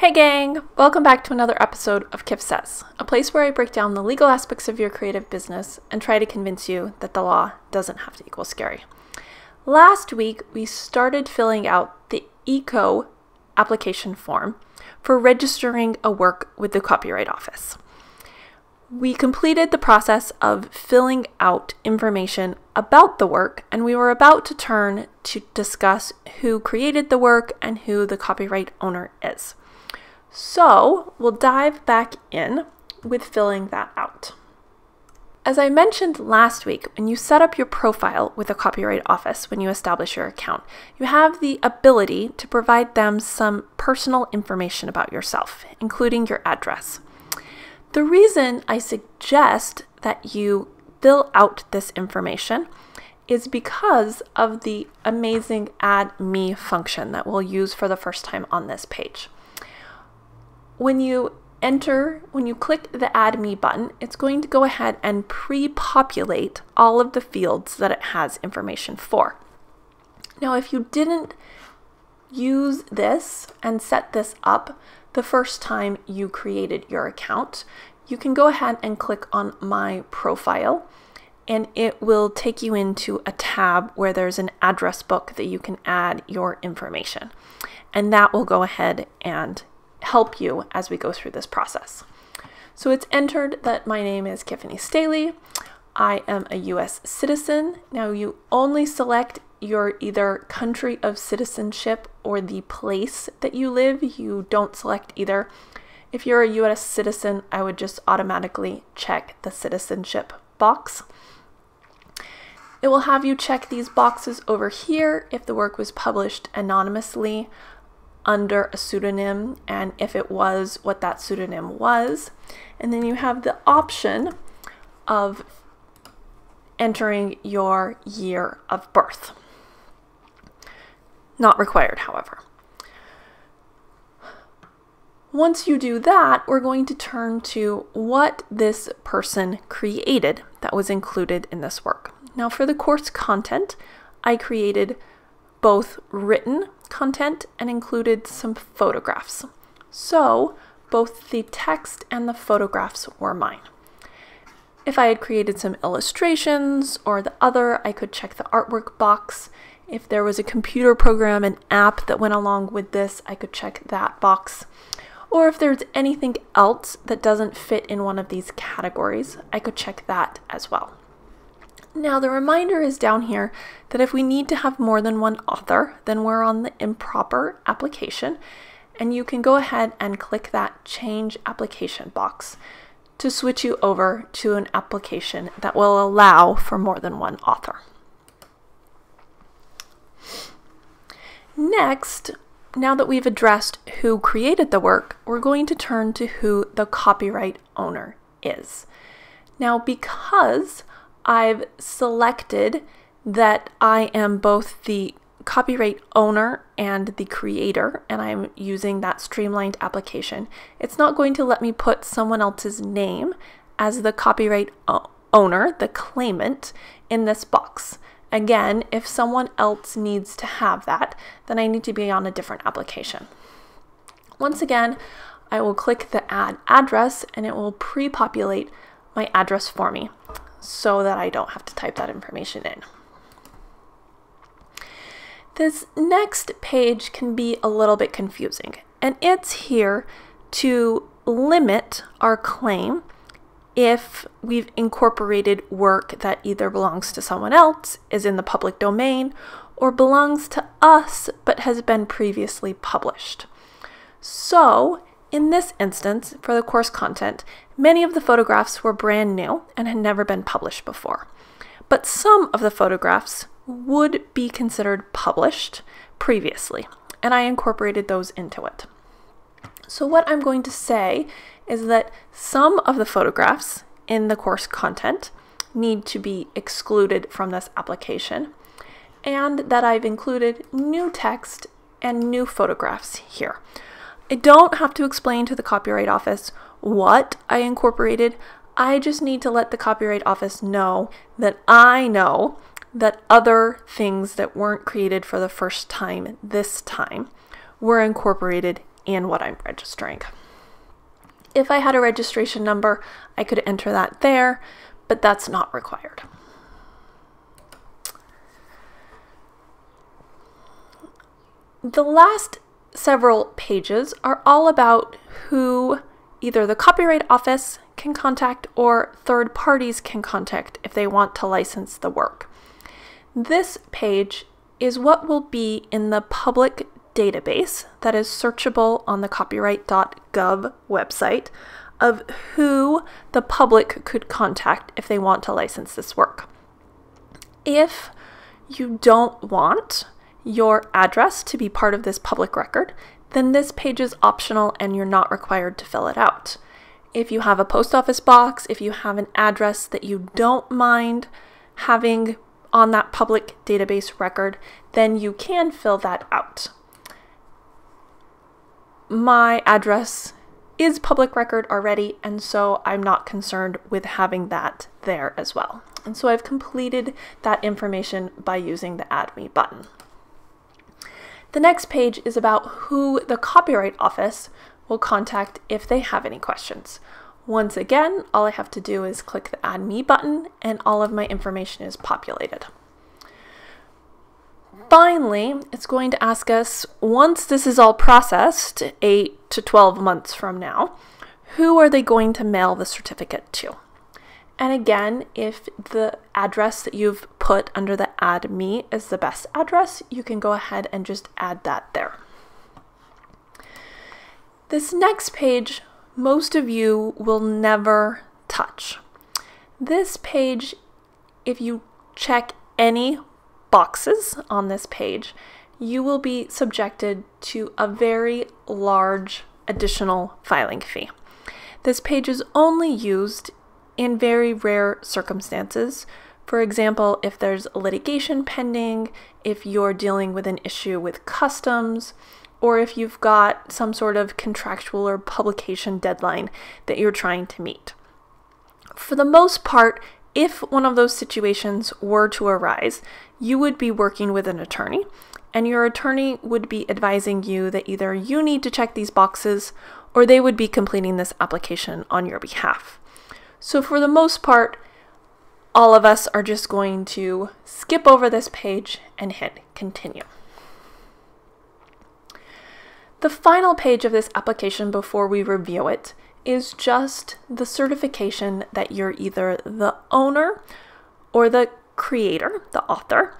Hey gang! Welcome back to another episode of Kiff Says, a place where I break down the legal aspects of your creative business and try to convince you that the law doesn't have to equal scary. Last week, we started filling out the eCo application form for registering a work with the Copyright Office. We completed the process of filling out information about the work, and we were about to turn to discuss who created the work and who the copyright owner is. So we'll dive back in with filling that out. As I mentioned last week, when you set up your profile with the Copyright Office, when you establish your account, you have the ability to provide them some personal information about yourself, including your address. The reason I suggest that you fill out this information is because of the amazing Add Me function that we'll use for the first time on this page. When you click the Add Me button, it's going to go ahead and pre-populate all of the fields that it has information for. Now, if you didn't use this and set this up the first time you created your account, you can go ahead and click on My Profile, and it will take you into a tab where there's an address book that you can add your information. And that will go ahead and help you as we go through this process. So it's entered that my name is Kiff Staley. I am a US citizen. Now you only select your either country of citizenship or the place that you live. You don't select either. If you're a US citizen, I would just automatically check the citizenship box. It will have you check these boxes over here if the work was published anonymously under a pseudonym, and if it was, what that pseudonym was. And then you have the option of entering your year of birth. Not required, however. Once you do that, we're going to turn to what this person created that was included in this work. Now, for the course content, I created both written content and included some photographs. So both the text and the photographs were mine. If I had created some illustrations or the other, I could check the artwork box. If there was a computer program, an app that went along with this, I could check that box. Or if there's anything else that doesn't fit in one of these categories, I could check that as well. Now, the reminder is down here that if we need to have more than one author, then we're on the improper application, and you can go ahead and click that Change Application box to switch you over to an application that will allow for more than one author. Next, now that we've addressed who created the work, we're going to turn to who the copyright owner is. Now, because I've selected that I am both the copyright owner and the creator, and I'm using that streamlined application, it's not going to let me put someone else's name as the copyright owner, the claimant, in this box. Again, if someone else needs to have that, then I need to be on a different application. Once again, I will click the Add Address, and it will pre-populate my address for me, so that I don't have to type that information in. This next page can be a little bit confusing, and it's here to limit our claim if we've incorporated work that either belongs to someone else, is in the public domain, or belongs to us but has been previously published. So, in this instance, for the course content, many of the photographs were brand new and had never been published before. But some of the photographs would be considered published previously, and I incorporated those into it. So what I'm going to say is that some of the photographs in the course content need to be excluded from this application, and that I've included new text and new photographs here. I don't have to explain to the Copyright Office what I incorporated. I just need to let the Copyright Office know that I know that other things that weren't created for the first time this time were incorporated and what I'm registering. If I had a registration number, I could enter that there, but that's not required. The last several pages are all about who either the Copyright Office can contact or third parties can contact if they want to license the work. This page is what will be in the public database that is searchable on the copyright.gov website of who the public could contact if they want to license this work. If you don't want your address to be part of this public record, then this page is optional and you're not required to fill it out. If you have a post office box, if you have an address that you don't mind having on that public database record, then you can fill that out. My address is public record already, and so I'm not concerned with having that there as well. And so I've completed that information by using the Add Me button. The next page is about who the Copyright Office will contact if they have any questions. Once again, all I have to do is click the Add Me button and all of my information is populated. Finally, it's going to ask us, once this is all processed, 8 to 12 months from now, who are they going to mail the certificate to? And again, if the address that you've put under the Add Me is the best address, you can go ahead and just add that there. This next page, most of you will never touch. This page, if you check any boxes on this page, you will be subjected to a very large additional filing fee. This page is only used in very rare circumstances. For example, if there's litigation pending, if you're dealing with an issue with customs, or if you've got some sort of contractual or publication deadline that you're trying to meet. For the most part, if one of those situations were to arise, you would be working with an attorney, and your attorney would be advising you that either you need to check these boxes or they would be completing this application on your behalf. So for the most part, all of us are just going to skip over this page and hit continue. The final page of this application before we review it is just the certification that you're either the owner or the creator, the author,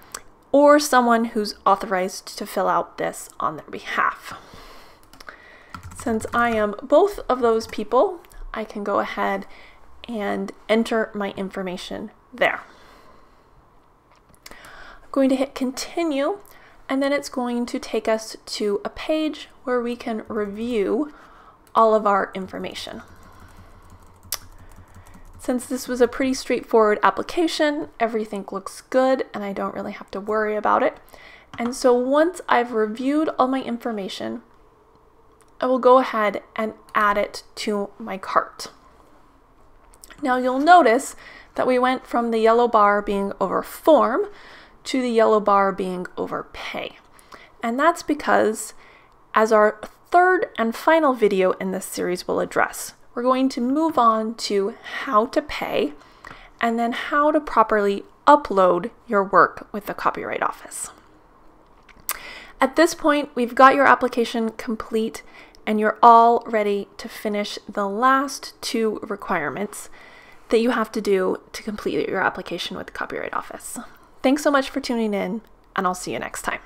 or someone who's authorized to fill out this on their behalf. Since I am both of those people, I can go ahead and enter my information there. I'm going to hit continue, and then it's going to take us to a page where we can review all of our information. Since this was a pretty straightforward application, everything looks good and I don't really have to worry about it. And so once I've reviewed all my information, I will go ahead and add it to my cart. Now you'll notice that we went from the yellow bar being over form to the yellow bar being over pay. And that's because, as our third and final video in this series will address, we're going to move on to how to pay and then how to properly upload your work with the Copyright Office. At this point, we've got your application complete and you're all ready to finish the last two requirements that you have to do to complete your application with the Copyright Office. Thanks so much for tuning in, and I'll see you next time.